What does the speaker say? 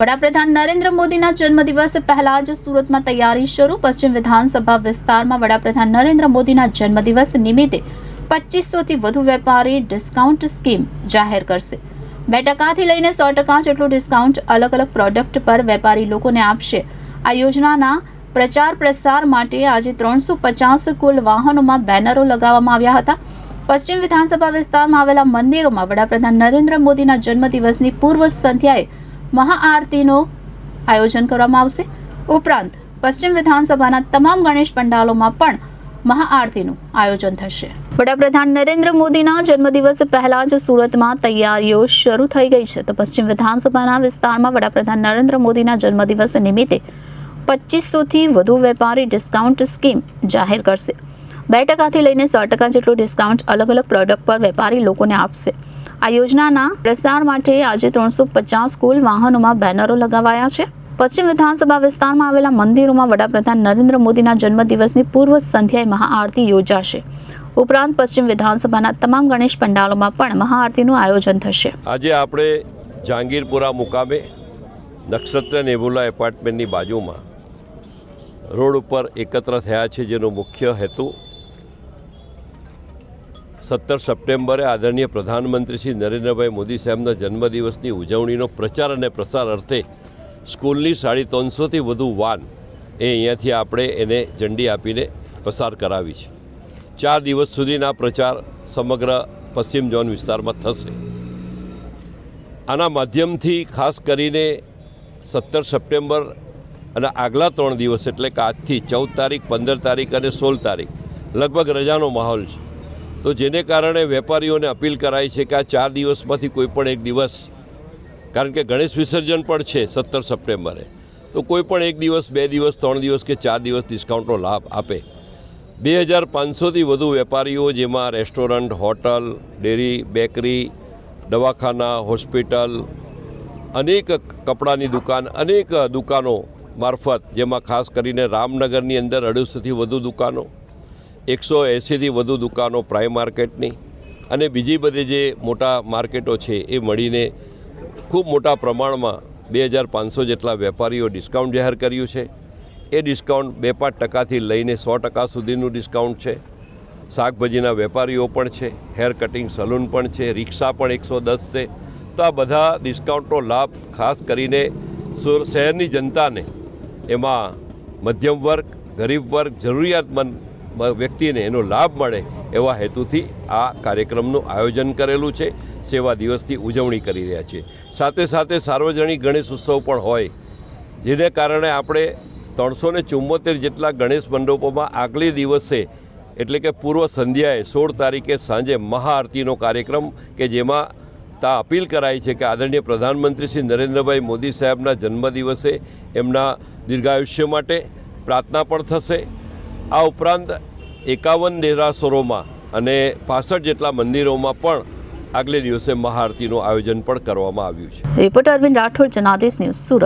વડાપ્રધાન નરેન્દ્ર મોદીના જન્મદિવસ પહેલા જ સુરતમાં તૈયારી શરૂ। પશ્ચિમ વિધાનસભા વિસ્તારમાં વડાપ્રધાન નરેન્દ્ર મોદીના જન્મદિવસ નિમિત્તે 2500થી વધુ વેપારી ડિસ્કાઉન્ટ સ્કીમ જાહેર કરશે। 2% થી લઈને 100% જેટલું ડિસ્કાઉન્ટ અલગ અલગ પ્રોડક્ટ પર વેપારી લોકોને આપશે। આ યોજનાના પ્રચાર પ્રસાર માટે આજે 350 કુલ વાહનોમાં બેનરો લગાવવામાં આવ્યા હતા। પશ્ચિમ વિધાનસભા વિસ્તારમાં આવેલા મંદિરોમાં વડાપ્રધાન નરેન્દ્ર મોદીના જન્મદિવસની પૂર્વ સંધ્યાએ મહાઆરતીનું આયોજન કરવામાં આવશે। ઉપરાંત પશ્ચિમ વિધાનસભાના તમામ ગણેશ પંડાલોમાં પણ મહાઆરતીનું આયોજન થશે। વડાપ્રધાન નરેન્દ્ર મોદીના જન્મદિવસ પહેલા જ સુરતમાં તૈયારીઓ શરૂ થઈ ગઈ છે। તો પશ્ચિમ વિધાનસભાના વિસ્તારમાં વડાપ્રધાન નરેન્દ્ર મોદીના જન્મદિવસ નિમિત્તે 2500થી વધુ વેપારી ડિસ્કાઉન્ટ સ્કીમ જાહેર કરશે। 2% થી લઈને 100% જેટલું ડિસ્કાઉન્ટ અલગ અલગ પ્રોડક્ટ પર વેપારી લોકોને આપશે। આ યોજનાના પ્રસાર માટે આજે 350 કુલ વાહનોમાં બેનરો લગાવાયા છે। પશ્ચિમ વિધાનસભા વિસ્તારમાં આવેલા મંદિરોમાં વડાપ્રધાન નરેન્દ્ર મોદીના જન્મદિવસની પૂર્વ સંધ્યાએ મહાઆરતી યોજાશે। ઉપરાંત પશ્ચિમ વિધાનસભાના તમામ ગણેશ પંડાલોમાં પણ મહાઆરતીનું આયોજન થશે। આજે આપણે જહાંગીરપુરા મુકામે નક્ષત્ર નેબુલા એપાર્ટમેન્ટની બાજુમાં રોડ ઉપર એકત્ર થયા છે, જેનો મુખ્ય હેતુ 17 સપ્ટેમ્બરે આદરણીય પ્રધાનમંત્રી શ્રી નરેન્દ્રભાઈ મોદી સાહેબના જન્મદિવસની ઉજવણીનો પ્રચાર અને પ્રસાર અર્થે સ્કૂલની 350થી વધુ વાન અહીંયાથી આપણે એને ઝંડી આપીને પસાર કરાવી છે। 4 દિવસ સુધીના પ્રચાર સમગ્ર પશ્ચિમ ઝોન વિસ્તારમાં થશે। આના માધ્યમથી ખાસ કરીને 17 સપ્ટેમ્બર અને આગલા 3 દિવસ એટલે કે આજથી 14 તારીખ, 15 તારીખ અને 16 તારીખ લગભગ રજાનો માહોલ છે। તો જેને કારણે વેપારીઓને અપીલ કરાઈ છે કે આ 4 દિવસમાંથી કોઈ પણ એક દિવસ, કારણ કે ગણેશ વિસર્જન પણ છે 17 સપ્ટેમ્બરે, તો કોઈ પણ એક દિવસ, 2 દિવસ, 3 દિવસ કે 4 દિવસ ડિસ્કાઉન્ટનો લાભ આપે। 2500થી વધુ વેપારીઓ, જેમાં રેસ્ટોરન્ટ, હોટલ, ડેરી, બેકરી, દવાખાના, હોસ્પિટલ, અનેક કપડાની દુકાન, અનેક દુકાનો મારફત, જેમાં ખાસ કરીને રામનગરની અંદર 250થી વધુ દુકાનો, 180થી વધુ દુકાનો પ્રાઇમ માર્કેટની અને બીજી બધી જે મોટા માર્કેટો છે એ મળીને ખૂબ મોટા પ્રમાણમાં 2500 જેટલા વેપારીઓ ડિસ્કાઉન્ટ જાહેર કર્યું છે। એ ડિસ્કાઉન્ટ 2-5%થી લઈને 100% સુધીનું ડિસ્કાઉન્ટ છે। શાકભાજીના વેપારીઓ પણ છે, હેર કટિંગ સલૂન પણ છે, રિક્ષા પણ 110 છે। તો આ બધા ડિસ્કાઉન્ટનો લાભ ખાસ કરીને શહેરની જનતાને, એમાં મધ્યમ વર્ગ, ગરીબ વર્ગ, જરૂરિયાતમંદ વ્યક્તિને એનો લાભ મળે એવા હેતુથી આ કાર્યક્રમનું આયોજન કરેલું છે। સેવા દિવસની ઉજવણી કરી રહ્યા છીએ। સાથે સાથે સાર્વજનિક ગણેશ ઉત્સવ પણ હોય, જેને કારણે આપણે 374 જેટલા ગણેશ મંડપોમાં આગલે દિવસે એટલે કે પૂર્વ સંધ્યાએ 16 તારીખે સાંજે મહાઆરતીનો કાર્યક્રમ, કે જેમાં અપીલ કરાઈ છે કે આદરણીય પ્રધાનમંત્રી શ્રી નરેન્દ્રભાઈ મોદી સાહેબના જન્મદિવસે એમના દીર્ઘાયુષ્ય માટે પ્રાર્થના પણ થશે। આ ઉપરાંત 51 દેરાસરોમાં અને 65 જેટલા મંદિરોમાં પણ આગલે દિવસે મહાઆરતીનું આયોજન પણ કરવામાં આવ્યું છે। Reporter Arvind Rathod, Janadesh news, Surat.